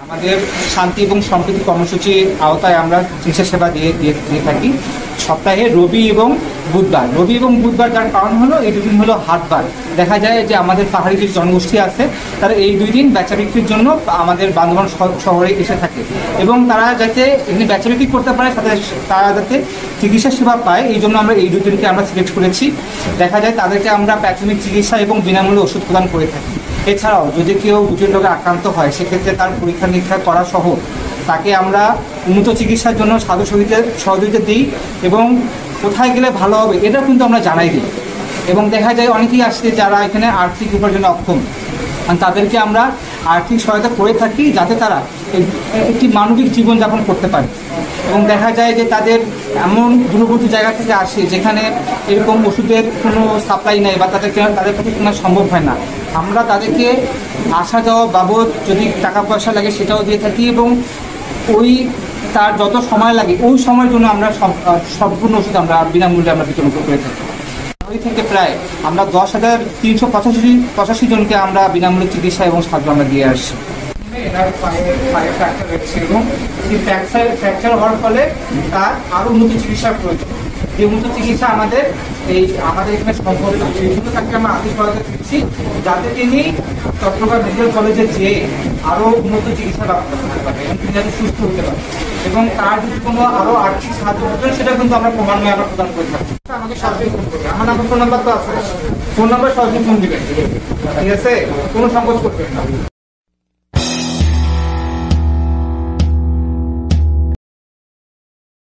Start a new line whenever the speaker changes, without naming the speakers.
আমাদের শান্তি এবং সম্প্রীতি কর্মসূচির আওতায় আমরা চিকিৎসা সেবা দিয়ে থাকি সপ্তাহে রবি এবং বুধবার। যার কারণ হলো এই দুদিন হলো হাটবার। দেখা যায় যে আমাদের পাহাড়ি যে জনগোষ্ঠী আছে তারা এই 2 দিন বেচা বিক্রির জন্য আমাদের বান্দরবান শহরে এসে থাকে এবং তারা যাতে এখানে বেচা বিক্রি করতে পারে তারা যাতে চিকিৎসা সেবা পায়, এই জন্য আমরা এই 2 দিনকে আমরা সিলেক্ট করেছি। দেখা যায় তাদেরকে আমরা প্রাথমিক চিকিৎসা এবং বিনামূল্যে ওষুধ প্রদান করে থাকি। এছাড়াও যদি কেউ জটিল রোগে আক্রান্ত হয় সেক্ষেত্রে তার পরীক্ষা নিরীক্ষা করা সহ তাকে আমরা উন্নত চিকিৎসার জন্য সহযোগিতা দিই এবং কোথায় গেলে ভালো হবে এটাও কিন্তু আমরা জানাই দিই। এবং দেখা যায় অনেকেই আসছে যারা এখানে আর্থিক উপার্জনে অক্ষম, তাদেরকে আমরা আর্থিক সহায়তা করে থাকি যাতে তারা একটি মানবিক জীবনযাপন করতে পারে। এবং দেখা যায় যে তাদের এমন দূরবর্তী জায়গা থেকে আসে যেখানে এরকম ওষুধের কোনো সাপ্লাই নেই বা তাদের পক্ষে কেনা সম্ভব হয় না। আমরা তাদেরকে আসা যাওয়া বাবদ যদি টাকা পয়সা লাগে সেটাও দিয়ে থাকি এবং তার যত সময় লাগে ওই সময়ের জন্য আমরা সম্পূর্ণ ওষুধ আমরা বিনামূল্যে আমরা বিতরণ করে থাকি। থেকে প্রায় আমরা 10,385 জনকে আমরা বিনামূল্যে চিকিৎসা এবং সাহায্য আমরা দিয়ে আসছি। এবং সেই ফ্র্যাকচার হওয়ার ফলে তার আরো উন্নত চিকিৎসার প্রয়োজন। যে উন্নত চিকিৎসা আমাদের এখানে সম্ভব না, সেই জন্য তাকে আমরা আর্থিক সহায়তা দিচ্ছি যাতে তিনি চট্টগ্রাম মেডিকেল কলেজে যেয়ে আরো উন্নত চিকিৎসা লাভ করতে পারে এবং তিনি যাতে সুস্থ হতে পারে। এবং তার যদি কোনো আরো আর্থিক সাহায্য প্রয়োজন সেটা কিন্তু আমরা ক্রমান্বয়ে আমরা প্রদান করে থাকি। আমাকে সরাসরি ফোন করবে, আমার ফোন নাম্বার তো আছে, ফোন নাম্বার সরাসরি ফোন দিবেন, ঠিক আছে, কোনো সংকোচ করবেন না।